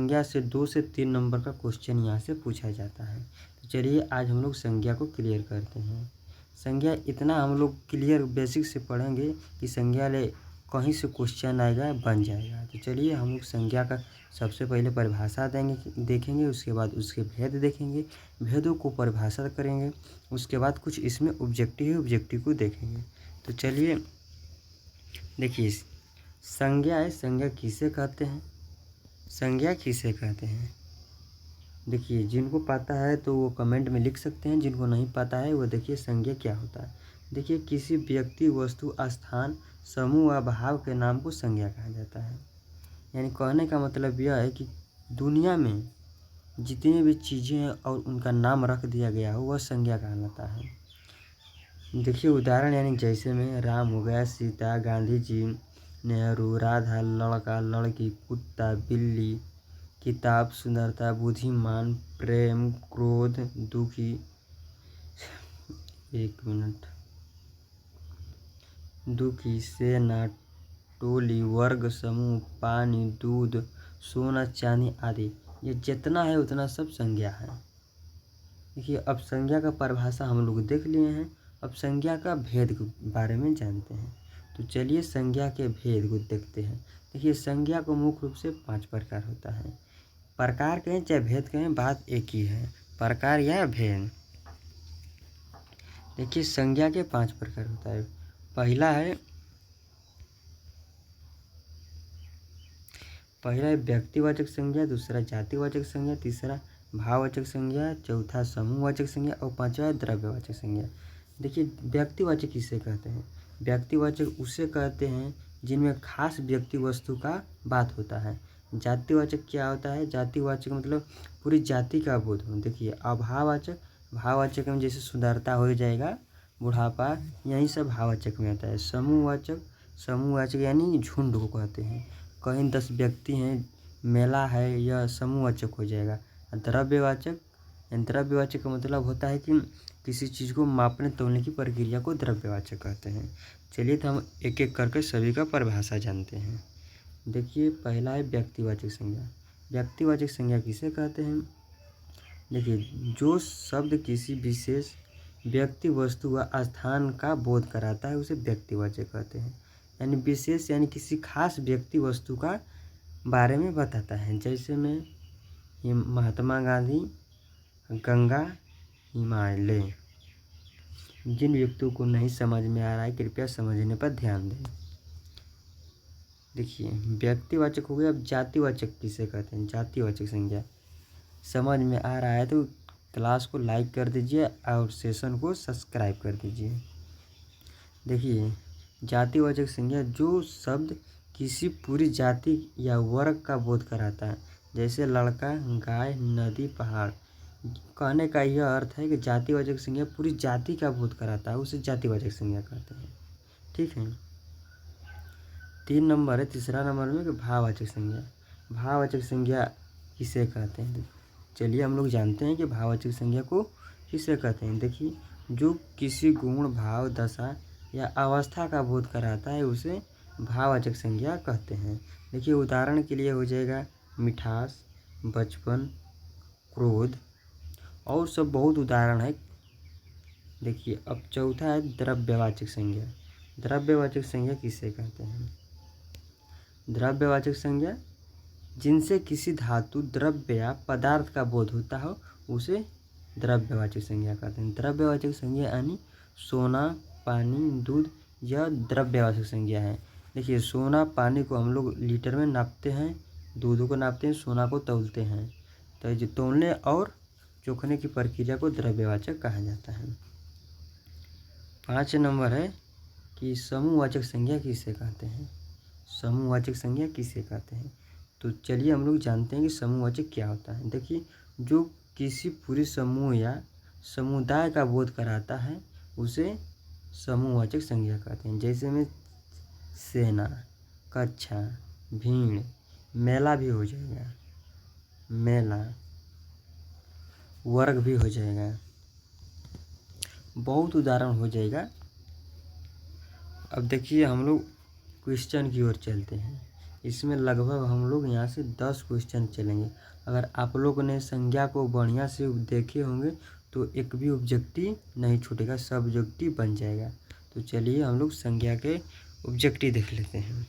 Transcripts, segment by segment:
संज्ञा से 2 से 3 नंबर का क्वेश्चन यहाँ से पूछा जाता है। तो चलिए आज हम लोग संज्ञा को क्लियर करते हैं। संज्ञा इतना हम लोग क्लियर बेसिक से पढ़ेंगे कि संज्ञा ले कहीं से क्वेश्चन आएगा बन जाएगा। तो चलिए हम लोग संज्ञा का सबसे पहले परिभाषा देखेंगे, उसके बाद उसके भेद देखेंगे, भेदों को परिभाषा करेंगे, उसके बाद कुछ इसमें ऑब्जेक्टिव को देखेंगे। तो चलिए देखिए, संज्ञा है, संज्ञा किसे कहते हैं, संज्ञा किसे कहते हैं। देखिए जिनको पता है तो वो कमेंट में लिख सकते हैं, जिनको नहीं पता है वो देखिए संज्ञा क्या होता है। देखिए किसी व्यक्ति, वस्तु, स्थान, समूह व भाव के नाम को संज्ञा कहा जाता है। यानी कहने का मतलब यह है कि दुनिया में जितनी भी चीज़ें हैं और उनका नाम रख दिया गया हो वह संज्ञा कहलाता है। देखिए उदाहरण, यानी जैसे में राम हो गया, सीता, गांधी जी, नेहरू, राधा, लड़का, लड़की, कुत्ता, बिल्ली, किताब, सुंदरता, बुद्धिमान, प्रेम, क्रोध, दुखी, दुखी, सेना, टोली, वर्ग, समूह, पानी, दूध, सोना, चांदी आदि, ये जितना है उतना सब संज्ञा है। देखिए अब संज्ञा का परिभाषा हम लोग देख लिए हैं, अब संज्ञा का भेद के बारे में जानते हैं। तो चलिए संज्ञा के भेद को देखते हैं। देखिए संज्ञा को मुख्य रूप से 5 प्रकार होता है। प्रकार कहें चाहे भेद कहें, बात एक ही है, प्रकार या भेद। देखिए संज्ञा के 5 प्रकार होता है। पहला है व्यक्तिवाचक संज्ञा, दूसरा जातिवाचक संज्ञा, तीसरा भाववाचक संज्ञा, चौथा समूहवाचक संज्ञा और पांचवा द्रव्यवाचक संज्ञा। देखिए व्यक्तिवाचक किसे कहते हैं, व्यक्तिवाचक उसे कहते हैं जिनमें खास व्यक्ति वस्तु का बात होता है। जातिवाचक क्या होता है, जातिवाचक मतलब पूरी जाति का बोध हो। देखिए अभाववाचक, भाववाचक में जैसे सुंदरता हो जाएगा, बुढ़ापा, यही सब भाववाचक में आता है। समूहवाचक यानी झुंड को कहते हैं, कहीं 10 व्यक्ति हैं, मेला है, यह समूहवाचक हो जाएगा। द्रव्यवाचक का मतलब होता है कि किसी चीज़ को मापने तोलने की प्रक्रिया को द्रव्यवाचक कहते हैं। चलिए तो हम एक एक करके सभी का परिभाषा जानते हैं। देखिए पहला है व्यक्तिवाचक संज्ञा। व्यक्तिवाचक संज्ञा किसे कहते हैं, देखिए जो शब्द किसी विशेष व्यक्ति, वस्तु व स्थान का बोध कराता है उसे व्यक्तिवाचक कहते हैं। यानी विशेष यानी किसी खास व्यक्ति वस्तु का बारे में बताता है। जैसे में ये महात्मा गांधी, गंगा, हिमालय। जिन व्यक्तियों को नहीं समझ में आ रहा है कृपया समझने पर ध्यान दें। देखिए व्यक्तिवाचक हो गया। अब जातिवाचक किसे कहते हैं, जातिवाचक संज्ञा। समझ में आ रहा है तो क्लास को लाइक कर दीजिए और सेशन को सब्सक्राइब कर दीजिए। देखिए जातिवाचक संज्ञा जो शब्द किसी पूरी जाति या वर्ग का बोध कराता है, जैसे लड़का, गाय, नदी, पहाड़। कहने का यह अर्थ है कि जातिवाचक संज्ञा पूरी जाति का बोध कराता है, उसे जातिवाचक संज्ञा कहते हैं। ठीक है, 3 नंबर है, तीसरा नंबर में कि भाववाचक संज्ञा। भाववाचक संज्ञा किसे कहते हैं, चलिए हम लोग जानते हैं कि भाववाचक संज्ञा को किसे कहते हैं। देखिए जो किसी गुण, भाव, दशा या अवस्था का बोध कराता है उसे भाववाचक संज्ञा कहते हैं। देखिए उदाहरण के लिए हो जाएगा मिठास, बचपन, क्रोध और सब बहुत उदाहरण है। देखिए अब चौथा है द्रव्यवाचक संज्ञा। द्रव्यवाचक संज्ञा किसे कहते हैं, द्रव्यवाचक संज्ञा जिनसे किसी धातु, द्रव्य या पदार्थ का बोध होता हो उसे द्रव्यवाचक संज्ञा कहते हैं। द्रव्यवाचक संज्ञा यानी सोना, पानी, दूध, यह द्रव्यवाचक संज्ञा है। देखिए सोना, पानी को हम लोग लीटर में नापते हैं, दूध को नापते हैं, सोना को तौलते हैं। तो ये तौलने और चोखने की प्रक्रिया को द्रव्यवाचक कहा जाता है। 5 नंबर है कि समूहवाचक संज्ञा किसे कहते हैं, समूहवाचक संज्ञा किसे कहते हैं। तो चलिए हम लोग जानते हैं कि समूहवाचक क्या होता है। देखिए जो किसी पूरे समूह या समुदाय का बोध कराता है उसे समूहवाचक संज्ञा कहते हैं। जैसे में सेना, कक्षा, भीड़, मेला भी हो जाएगा, मेला, वर्ग भी हो जाएगा, बहुत उदाहरण हो जाएगा। अब देखिए हम लोग क्वेश्चन की ओर चलते हैं। इसमें लगभग हम लोग यहाँ से 10 क्वेश्चन चलेंगे। अगर आप लोगों ने संज्ञा को बढ़िया से देखे होंगे तो एक भी ऑब्जेक्टिव नहीं छूटेगा, सब ऑब्जेक्टिव बन जाएगा। तो चलिए हम लोग संज्ञा के ऑब्जेक्टिव देख लेते हैं।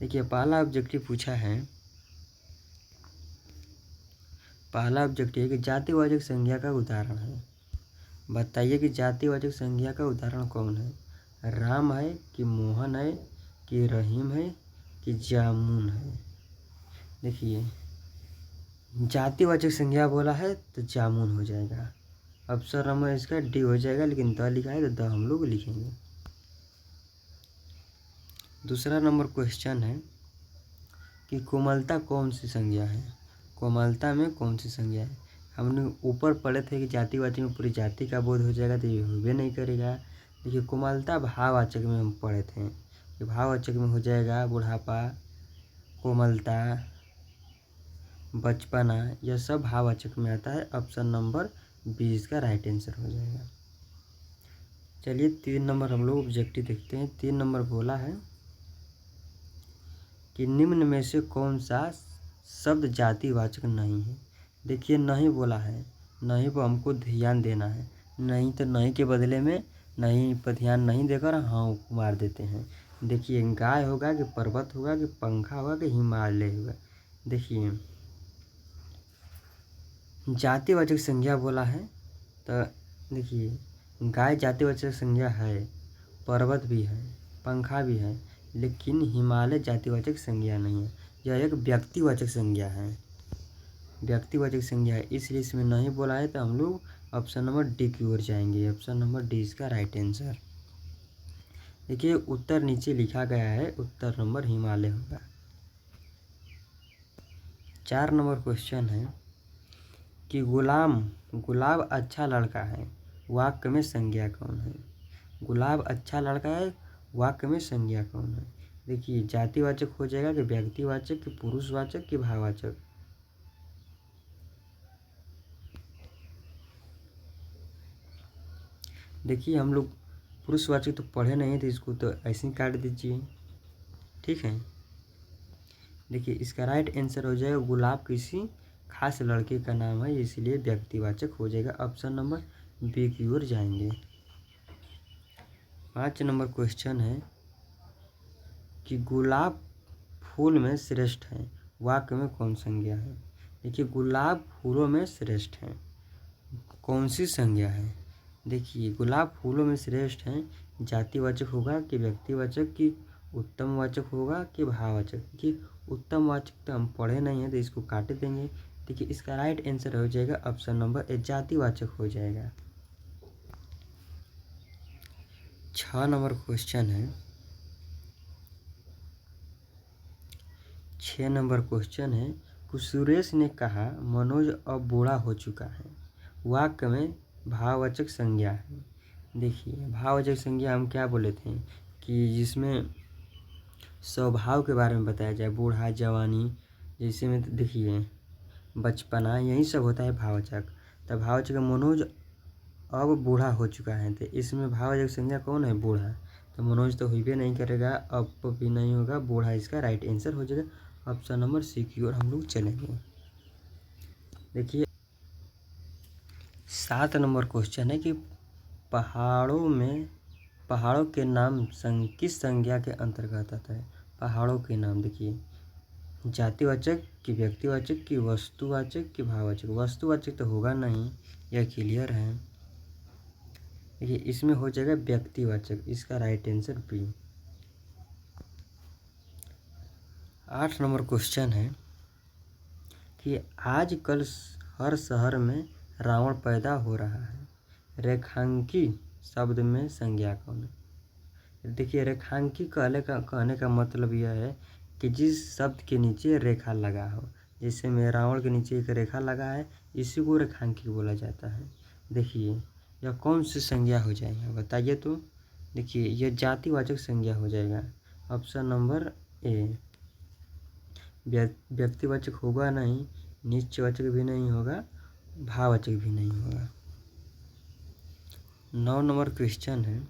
देखिए पहला ऑब्जेक्टिव पूछा है, पहला ऑब्जेक्टिव है कि जातिवाचक संज्ञा का उदाहरण है। बताइए कि जातिवाचक संज्ञा का उदाहरण कौन है? राम है कि मोहन है कि रहीम है कि जामुन है? देखिए जातिवाचक संज्ञा बोला है तो जामुन हो जाएगा। ऑप्शन नंबर इसका डी हो जाएगा, लेकिन द लिखा है तो द हम लोग लिखेंगे। दूसरा नंबर क्वेश्चन है कि कोमलता कौन सी संज्ञा है? कोमलता में कौन सी संज्ञा है? हमने ऊपर पढ़े थे कि जातिवाचक में पूरी जाति का बोध हो जाएगा, तो ये होबे नहीं करेगा। देखिए कोमलता भाववाचक में हम पढ़े थे कि भाववाचक में हो जाएगा बुढ़ापा, कोमलता, बचपना, यह सब भाववाचक में आता है। ऑप्शन नंबर 20 का राइट आंसर हो जाएगा। चलिए 3 नंबर हम लोग ऑब्जेक्टिव देखते हैं। 3 नंबर बोला है कि निम्न में से कौन सा शब्द जातिवाचक नहीं है? देखिए नहीं बोला है, नहीं पर हमको ध्यान देना है। नहीं तो नहीं के बदले में नहीं पर ध्यान नहीं देकर हाँ मार देते हैं। देखिए गाय होगा कि पर्वत होगा कि पंखा होगा कि हिमालय होगा? देखिए जातिवाचक संज्ञा बोला है तो देखिए गाय जातिवाचक संज्ञा है, पर्वत भी है, पंखा भी है, लेकिन हिमालय जातिवाचक संज्ञा नहीं है। यह एक व्यक्तिवाचक संज्ञा है, व्यक्तिवाचक संज्ञा है, इसलिए इसमें नहीं बोला है। तो हम लोग ऑप्शन नंबर डी की ओर जाएंगे। ऑप्शन नंबर डी इसका राइट आंसर। देखिए उत्तर नीचे लिखा गया है, उत्तर नंबर हिमालय होगा। 4 नंबर क्वेश्चन है कि गुलाब अच्छा लड़का है, वाक्य में संज्ञा कौन है? गुलाब अच्छा लड़का है, वाक्य में संज्ञा कौन है? देखिए जातिवाचक हो जाएगा कि व्यक्तिवाचक कि पुरुषवाचक कि भाववाचक? देखिए हम लोग पुरुषवाचक तो पढ़े नहीं थे, इसको तो ऐसे ही काट दीजिए, ठीक है। देखिए इसका राइट आंसर हो जाएगा गुलाब किसी खास लड़के का नाम है, इसलिए व्यक्तिवाचक हो जाएगा। ऑप्शन नंबर बी की ओर जाएंगे। 5 नंबर क्वेश्चन है कि गुलाब फूल में श्रेष्ठ है, वाक्य में कौन संज्ञा है? देखिए गुलाब फूलों में श्रेष्ठ है, कौन सी संज्ञा है? देखिए गुलाब फूलों में श्रेष्ठ है, जातिवाचक होगा कि व्यक्तिवाचक कि उत्तमवाचक होगा कि भाववाचक? कि उत्तमवाचक तो हम पढ़े नहीं हैं तो इसको काट देंगे। देखिए इसका राइट आंसर हो जाएगा ऑप्शन नंबर ए, जातिवाचक हो जाएगा। 6 नंबर क्वेश्चन है, 6 नंबर क्वेश्चन है कि सुरेश ने कहा मनोज अब बूढ़ा हो चुका है, वाक्य में भाववाचक संज्ञा है। देखिए भाववाचक संज्ञा हम क्या बोले थे कि जिसमें स्वभाव के बारे में बताया जाए, बूढ़ा, जवानी, जैसे में देखिए बचपना, यही सब होता है भाववाचक। तो भाववाचक मनोज अब बूढ़ा हो चुका है, तो इसमें भाववाचक संज्ञा कौन है? बूढ़ा। तो मनोज तो हुई नहीं करेगा, अब भी नहीं होगा, बूढ़ा इसका राइट आंसर हो जाएगा। ऑप्शन नंबर सी की ओर हम लोग चलेंगे। देखिए 7 नंबर क्वेश्चन है कि पहाड़ों के नाम किस संज्ञा के अंतर्गत आता है? पहाड़ों के नाम देखिए जातिवाचक कि व्यक्तिवाचक कि वस्तुवाचक कि भाववाचक? वस्तुवाचक तो होगा नहीं, यह क्लियर है। देखिए इसमें हो जाएगा व्यक्तिवाचक, इसका right answer B. 8 number question है कि आजकल हर शहर में रावण पैदा हो रहा है, रेखांकी शब्द में संज्ञा कौन है? देखिए रेखांकी कहने का मतलब यह है कि जिस शब्द के नीचे रेखा लगा हो, जैसे में रावण के नीचे एक रेखा लगा है, इसी को रेखांकी बोला जाता है। देखिए यह कौन सी संज्ञा हो जाएगा बताइए तो? देखिए यह जातिवाचक संज्ञा हो जाएगा। Option number A. व्यक्तिवाचक होगा नहीं, निश्चयवाचक भी नहीं होगा, भाववाचक भी नहीं होगा। 9 नंबर क्वेश्चन है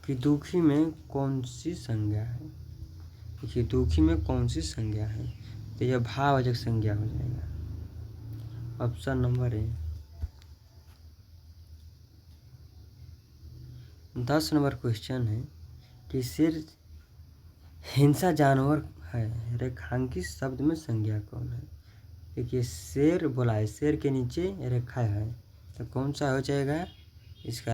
कि दुखी में कौन सी संज्ञा है? देखिए दुखी में कौन सी संज्ञा है, तो यह भाववाचक संज्ञा हो जाएगा। Option number A. 10 number question है कि शेर हिंसा जानवर है, रेखांकित शब्द में संज्ञा कौन है। देखिए शेर बोला है, शेर के नीचे रेखा है, तो कौन सा हो जाएगा इसका